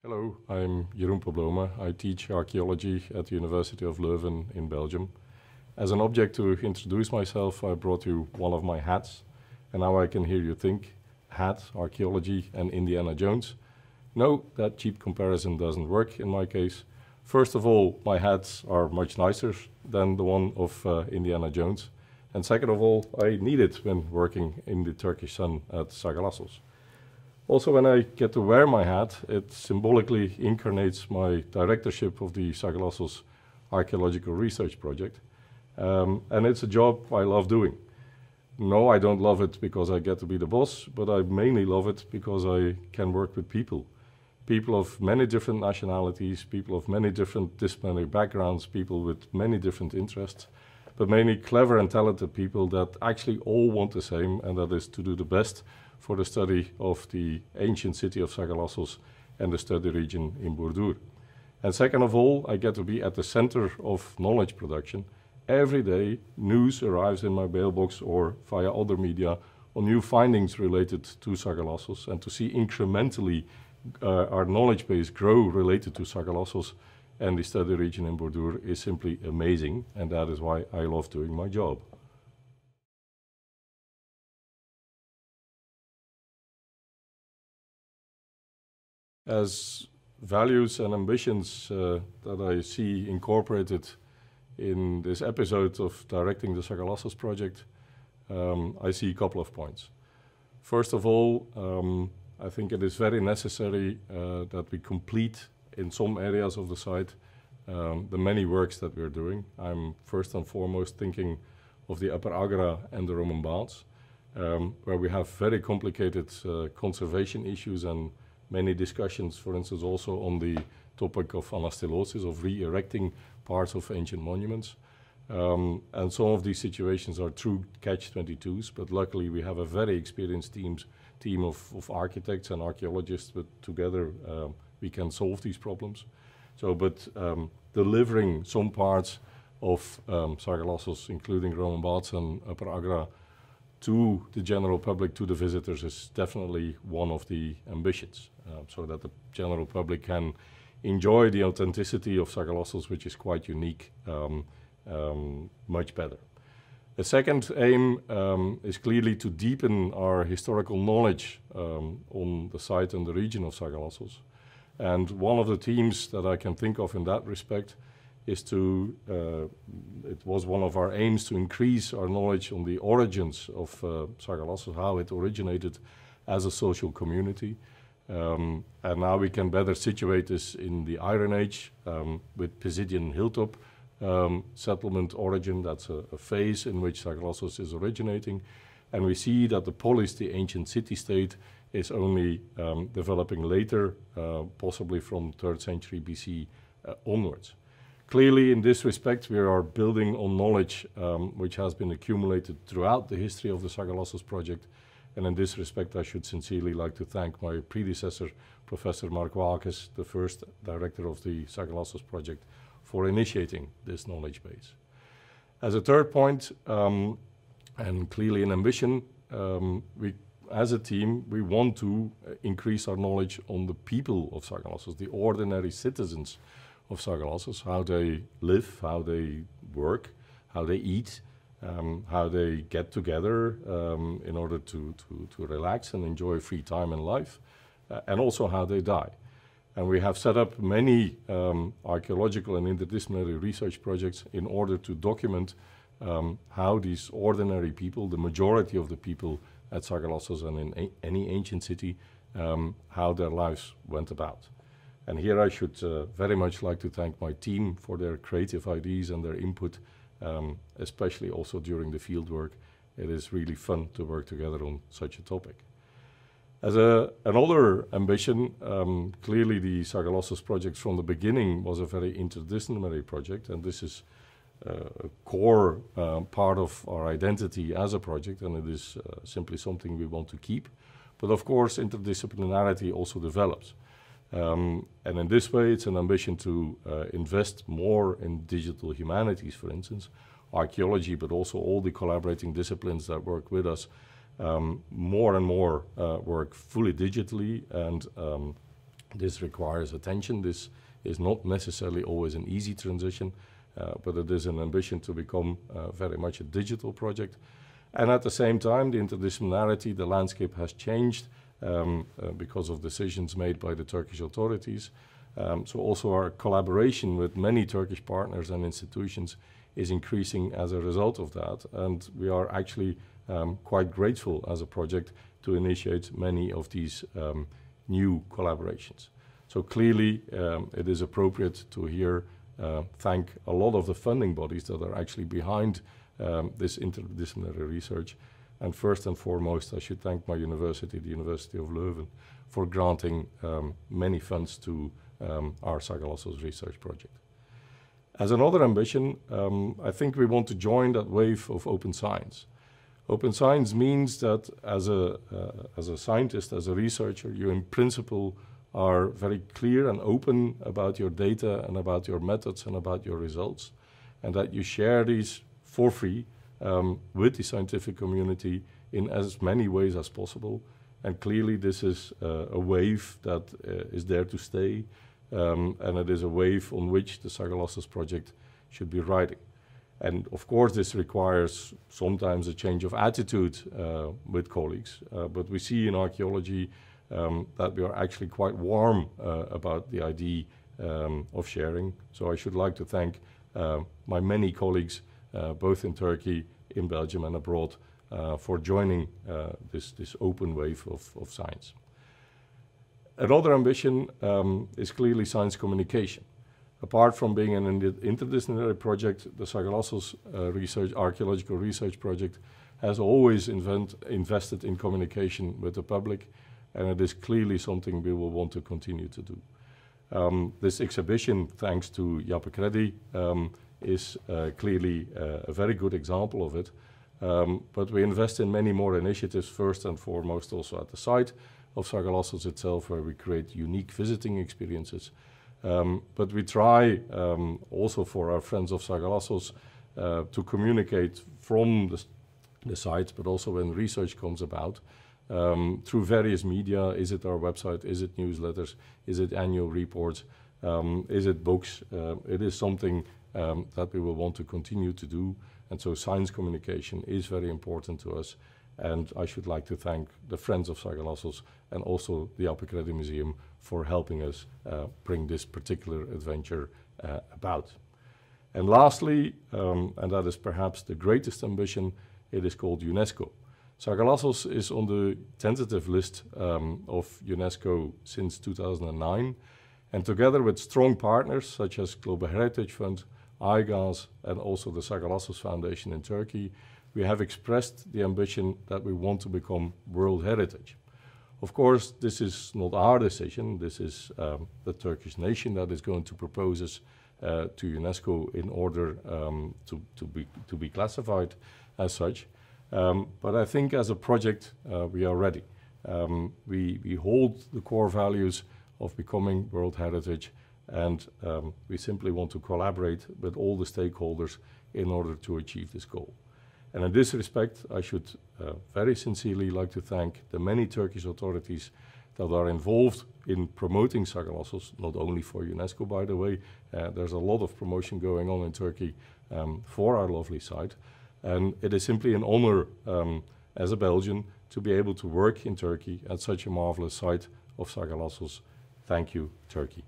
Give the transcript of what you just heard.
Hello, I'm Jeroen Poblome. I teach archaeology at the University of Leuven in Belgium. As an object to introduce myself, I brought you one of my hats, and now I can hear you think, hat, archaeology, and Indiana Jones. No, that cheap comparison doesn't work in my case. First of all, my hats are much nicer than the one of Indiana Jones. And second of all, I need it when working in the Turkish sun at Sagalassos. Also, when I get to wear my hat, it symbolically incarnates my directorship of the Sagalassos Archaeological Research Project. And it's a job I love doing. No, I don't love it because I get to be the boss, but I mainly love it because I can work with people. People of many different nationalities, people of many different disciplinary backgrounds, people with many different interests, but mainly clever and talented people that actually all want the same, and that is to do the best for the study of the ancient city of Sagalassos and the study region in Burdur. And second of all, I get to be at the center of knowledge production. Every day, news arrives in my mailbox or via other media on new findings related to Sagalassos, and to see incrementally our knowledge base grow related to Sagalassos and the study region in Burdur is simply amazing, and that is why I love doing my job. As values and ambitions that I see incorporated in this episode of directing the Sagalassos project, I see a couple of points. First of all, I think it is very necessary that we complete in some areas of the site the many works that we're doing. I'm first and foremost thinking of the Upper Agra and the Roman baths, where we have very complicated conservation issues and many discussions, for instance, also on the topic of anastylosis, of re-erecting parts of ancient monuments. And some of these situations are true catch-22s, but luckily we have a very experienced team of architects and archaeologists, but together we can solve these problems. But delivering some parts of Sagalassos, including Roman baths and Upper Agra, to the general public, to the visitors, is definitely one of the ambitions, so that the general public can enjoy the authenticity of Sagalassos, which is quite unique, much better. The second aim is clearly to deepen our historical knowledge on the site and the region of Sagalassos. And one of the themes that I can think of in that respect is it was one of our aims to increase our knowledge on the origins of Sagalassos, how it originated as a social community. And now we can better situate this in the Iron Age with Pisidian hilltop settlement origin. That's a phase in which Sagalassos is originating. And we see that the polis, the ancient city-state, is only developing later, possibly from 3rd century BC onwards. Clearly, in this respect, we are building on knowledge which has been accumulated throughout the history of the Sagalassos project. And in this respect, I should sincerely like to thank my predecessor, Professor Mark Walkes, the first director of the Sagalassos project, for initiating this knowledge base. As a third point, and clearly an ambition, as a team, we want to increase our knowledge on the people of Sagalassos, the ordinary citizens of Sagalassos, how they live, how they work, how they eat, how they get together in order to relax and enjoy free time in life, and also how they die. And we have set up many archaeological and interdisciplinary research projects in order to document how these ordinary people, the majority of the people at Sagalassos and in any ancient city, how their lives went about. And here I should very much like to thank my team for their creative ideas and their input, especially also during the field work. It is really fun to work together on such a topic. As another ambition, clearly the Sagalassos project from the beginning was a very interdisciplinary project, and this is a core part of our identity as a project, and it is simply something we want to keep. But of course, interdisciplinarity also develops. And in this way, it's an ambition to invest more in digital humanities, for instance, archaeology, but also all the collaborating disciplines that work with us, more and more work fully digitally and This requires attention. This is not necessarily always an easy transition, but it is an ambition to become very much a digital project. And at the same time, the interdisciplinarity, the landscape has changed because of decisions made by the Turkish authorities. So also our collaboration with many Turkish partners and institutions is increasing as a result of that. And we are actually quite grateful as a project to initiate many of these new collaborations. So clearly it is appropriate to here thank a lot of the funding bodies that are actually behind this interdisciplinary research. And first and foremost, I should thank my university, the University of Leuven, for granting many funds to our Sagalassos research project. As another ambition, I think we want to join that wave of open science. Open science means that as a scientist, as a researcher, you in principle are very clear and open about your data and about your methods and about your results, and that you share these for free with the scientific community in as many ways as possible. And clearly this is a wave that is there to stay, and it is a wave on which the Sagalassos project should be riding. And of course this requires sometimes a change of attitude with colleagues, but we see in archaeology that we are actually quite warm about the idea of sharing. So I should like to thank my many colleagues both in Turkey, in Belgium and abroad for joining this open wave of science. Another ambition is clearly science communication. Apart from being an interdisciplinary project, the Sagalassos archaeological research project has always invested in communication with the public, and it is clearly something we will want to continue to do. This exhibition, thanks to Jappe Kredi, is clearly a very good example of it. But we invest in many more initiatives, first and foremost also at the site of Sagalassos itself, where we create unique visiting experiences. But we try also for our friends of Sagalassos to communicate from the site, but also when research comes about, through various media. Is it our website? Is it newsletters? Is it annual reports? Is it books? It is something that we will want to continue to do. And so science communication is very important to us. And I should like to thank the Friends of Sagalassos and also the Jappe Kredi Museum for helping us bring this particular adventure about. And lastly, and that is perhaps the greatest ambition, it is called UNESCO. Sagalassos is on the tentative list of UNESCO since 2009. And together with strong partners such as Global Heritage Fund, IGAS, and also the Sagalassos Foundation in Turkey, we have expressed the ambition that we want to become World Heritage. Of course, this is not our decision. This is the Turkish nation that is going to propose us to UNESCO in order to be classified as such. But I think as a project, we are ready. We hold the core values of becoming World Heritage, and we simply want to collaborate with all the stakeholders in order to achieve this goal. And in this respect, I should very sincerely like to thank the many Turkish authorities that are involved in promoting Sagalassos, not only for UNESCO, by the way. There's a lot of promotion going on in Turkey for our lovely site. And it is simply an honor as a Belgian to be able to work in Turkey at such a marvelous site of Sagalassos. Thank you, Turkey.